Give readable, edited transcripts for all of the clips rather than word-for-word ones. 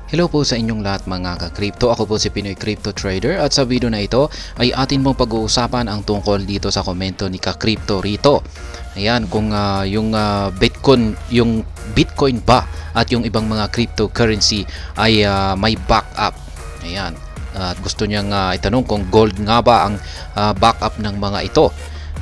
Hello po sa inyong lahat mga ka-crypto. Ako po si Pinoy Crypto Trader at sa video na ito ay atin pong pag-uusapan ang tungkol dito sa komento ni ka-crypto rito. Ayan, kung yung Bitcoin ba at yung ibang mga cryptocurrency ay may backup. Ayan. At gusto niyang itanong kung gold nga ba ang backup ng mga ito.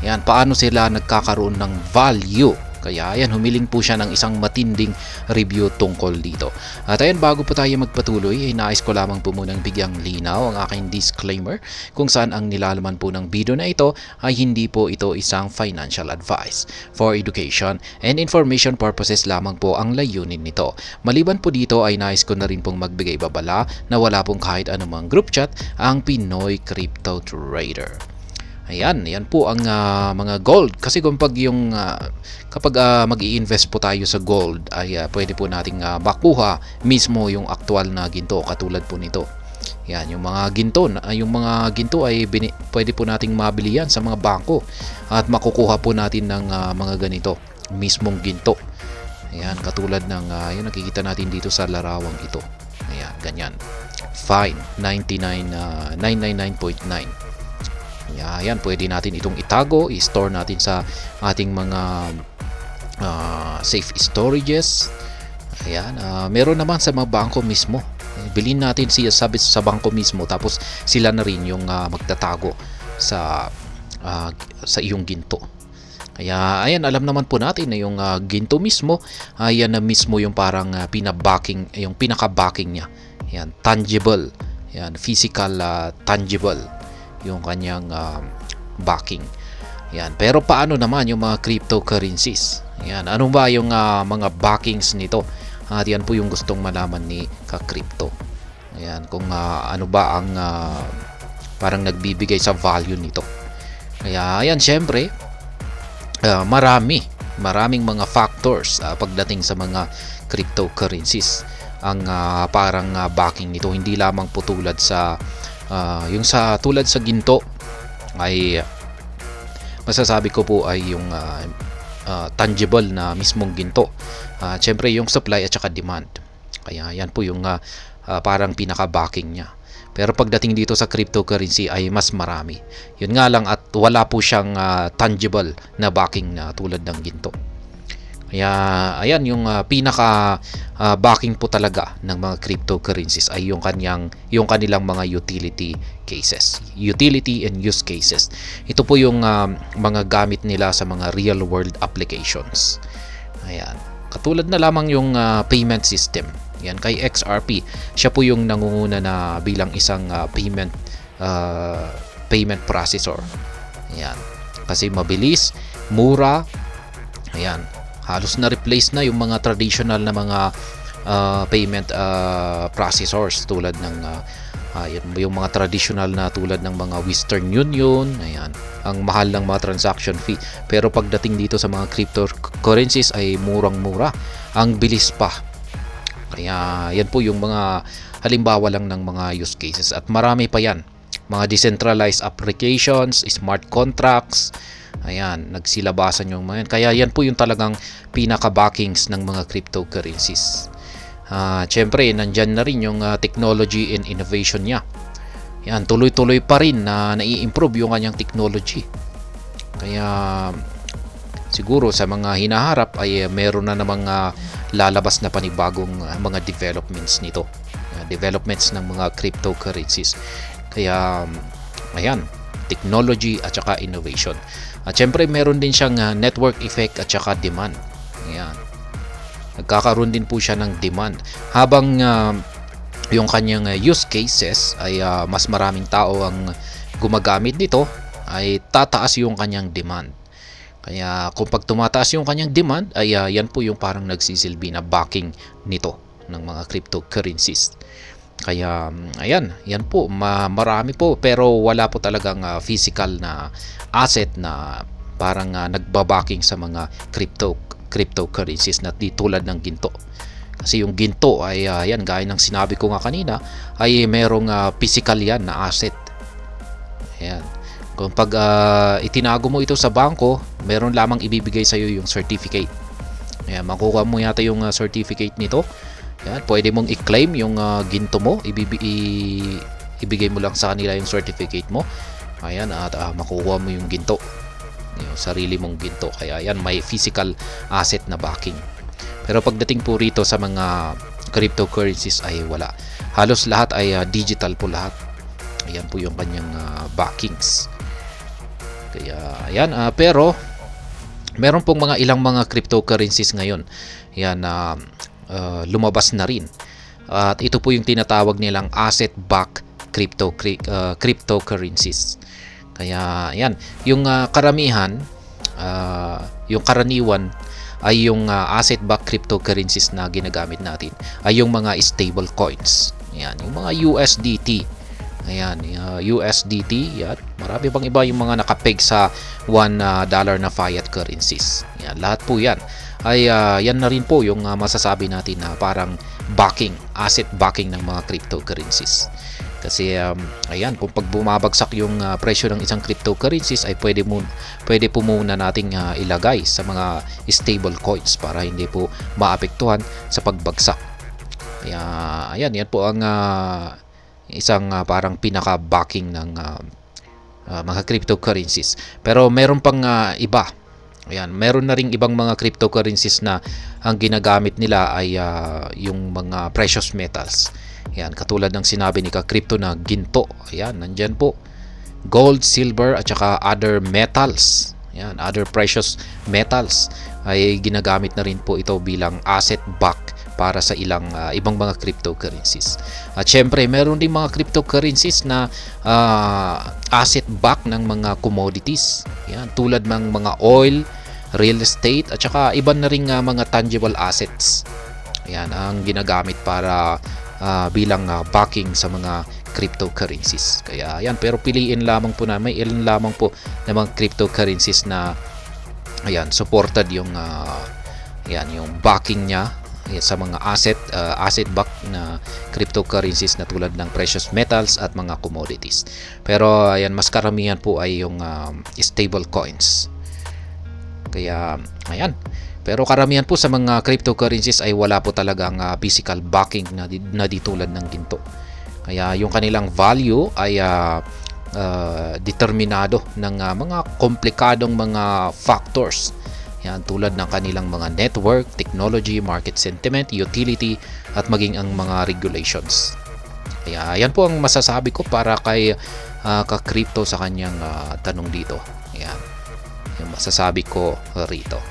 Ayan, paano sila nagkakaroon ng value? Kaya ayan, humiling po siya ng isang matinding review tungkol dito. At ayan, bago po tayo magpatuloy, ay nais ko lamang po munang bigyang linaw ang aking disclaimer kung saan ang nilalaman po ng video na ito ay hindi po ito isang financial advice. For education and information purposes lamang po ang layunin nito. Maliban po dito ay nais ko na rin pong magbigay babala na wala pong kahit anumang group chat ang Pinoy Crypto Trader. Ayan, yan po ang mga gold. Kasi kapag mag-i-invest po tayo sa gold ay pwede po nating makuha mismo yung aktual na ginto katulad po nito. Yan, yung mga ginto ay pwede po nating mabili yan sa mga bangko at makukuha po natin ng mga ganito, mismong ginto. Ayan, katulad ng yung nakikita natin dito sa larawang ito. Ayan, ganyan. Fine, 999.9. Yan, pwede natin itong itago, i-store natin sa ating mga safe storages. Ayan, meron naman sa mga bangko mismo. Bilhin natin siya sa bangko mismo tapos sila na rin yung magtatago sa iyong ginto. Kaya ayan, alam naman po natin na yung ginto mismo, ayan na mismo yung parang yung pinaka-backing niya. Ayan, tangible. Ayan, physical tangible yung kanyang backing. Yan. Pero paano naman yung mga cryptocurrencies? Yan. Ano ba yung mga backings nito? At yan po yung gustong malaman ni ka-crypto. Ayan, kung ano ba ang parang nagbibigay sa value nito. Kaya ayan, syempre maraming mga factors pagdating sa mga cryptocurrencies ang parang backing nito. Hindi lamang po tulad sa tulad sa ginto ay masasabi ko po ay yung tangible na mismong ginto. Siyempre yung supply at saka demand. Kaya yan po yung parang pinaka-backing niya. Pero pagdating dito sa cryptocurrency ay mas marami. Yun nga lang at wala po siyang tangible na backing na tulad ng ginto. Kaya ayan, yung pinaka backing po talaga ng mga cryptocurrencies ay yung kanilang mga utility and use cases. Ito po yung mga gamit nila sa mga real world applications. Ayan, katulad na lamang yung payment system. Yan, kay XRP, siya po yung nangunguna na bilang isang payment processor. Ayan, kasi mabilis, mura. Ayan, halos na-replace na yung mga traditional na mga payment processors tulad ng yung mga traditional na tulad ng mga Western Union. Ayan, ang mahal ng mga transaction fee. Pero pagdating dito sa mga cryptocurrencies ay murang-mura. Ang bilis pa. Kaya yan po yung mga halimbawa lang ng mga use cases. At marami pa yan. Mga decentralized applications, smart contracts. Ayan, nagsilabasan yung mga yan. Kaya yan po yung talagang pinaka-backings ng mga cryptocurrencies. Siyempre, nandyan na rin yung technology and innovation niya. Yan, tuloy-tuloy pa rin na nai-improve yung kanyang technology. Kaya siguro sa mga hinaharap ay meron na namang lalabas na panibagong mga developments nito. Developments ng mga cryptocurrencies. Kaya ayan, technology at saka innovation. At syempre meron din siyang network effect at saka demand. Ayan, nagkakaroon din po siya ng demand habang yung kanyang use cases ay mas maraming tao ang gumagamit nito, ay tataas yung kanyang demand. Kaya kung pag tumataas yung kanyang demand ay yan po yung parang nagsisilbi na backing nito ng mga cryptocurrencies. Kaya ayan, yan po, marami po pero wala po talagang physical na asset na parang nagbabacking sa mga cryptocurrencies na tulad ng ginto. Kasi yung ginto ay yan, gaya ng sinabi ko nga kanina, ay merong physical yan na asset. Ayan. Kung pag itinago mo ito sa bangko, meron lamang ibibigay sa iyo yung certificate. Ayan, makukuha mo yata yung certificate nito. Yan, pwede mong i-claim yung ginto mo, ibigay mo lang sa kanila yung certificate mo. Ayan, at makuha mo yung ginto, yung sarili mong ginto. Kaya yan, may physical asset na backing. Pero pagdating po rito sa mga cryptocurrencies ay wala. Halos lahat ay digital po lahat. Ayan po yung kanyang backings. Kaya ayan, pero meron pong ilang mga cryptocurrencies ngayon yan na lumabas na rin. At ito po yung tinatawag nilang asset-backed cryptocurrencies. Kaya yan, yung karamihan, yung karaniwan ay yung asset-backed cryptocurrencies na ginagamit natin ay yung mga stable coins. Yan, yung mga USDT. Ayan, USDT, yan. Marami pang iba yung mga nakapeg sa $1 na fiat currencies. Yan, lahat po yan ay yan na rin po yung masasabi natin na parang asset backing ng mga cryptocurrencies. Kasi ayan, kung pag bumabagsak yung presyo ng isang cryptocurrencies ay pwede po muna nating ilagay sa mga stable coins para hindi po maapektuhan sa pagbagsak. Kaya ayan, yan po ang isang parang pinaka-backing ng mga cryptocurrencies. Pero meron pang iba. Ayan, meron na ring ibang mga cryptocurrencies na ang ginagamit nila ay yung mga precious metals. Ayan, katulad ng sinabi ni Ka-Crypto na ginto. Ayan, nandyan po. Gold, silver, at saka other metals. Ayan, other precious metals ay ginagamit na rin po ito bilang asset back para sa ibang mga cryptocurrencies. At syempre, meron din mga cryptocurrencies na asset back ng mga commodities. Ayan, tulad ng mga oil, real estate, at saka iba na rin mga tangible assets. Ayan, ang ginagamit para bilang backing sa mga cryptocurrencies. Kaya ayan, pero piliin lamang po na may ilan lamang po ng mga cryptocurrencies na ayan, supported yung yung backing niya sa mga asset back na cryptocurrencies na tulad ng precious metals at mga commodities. Pero ayan, mas karamihan po ay yung stable coins. Kaya ayan, pero karamihan po sa mga cryptocurrencies ay wala po talagang physical backing na di tulad ng ginto. Kaya yung kanilang value ay determinado ng mga komplikadong mga factors. Yan, tulad ng kanilang mga network, technology, market sentiment, utility, at maging ang mga regulations. Kaya yan po ang masasabi ko para kay Ka-Crypto sa kanyang tanong dito. Yan, yung masasabi ko rito.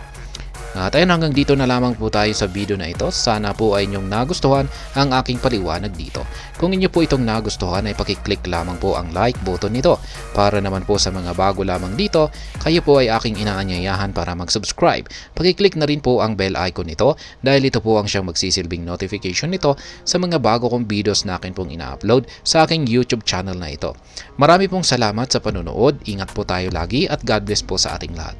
At ayun, hanggang dito na lamang po tayo sa video na ito. Sana po ay inyong nagustuhan ang aking paliwanag dito. Kung inyo po itong nagustuhan ay pakiclick lamang po ang like button nito. Para naman po sa mga bago lamang dito, kayo po ay aking inaanyayahan para mag-subscribe. Pakiclick na rin po ang bell icon nito dahil ito po ang siyang magsisilbing notification nito sa mga bago kong videos na akin pong ina-upload sa aking YouTube channel na ito. Marami pong salamat sa panonood. Ingat po tayo lagi at God bless po sa ating lahat.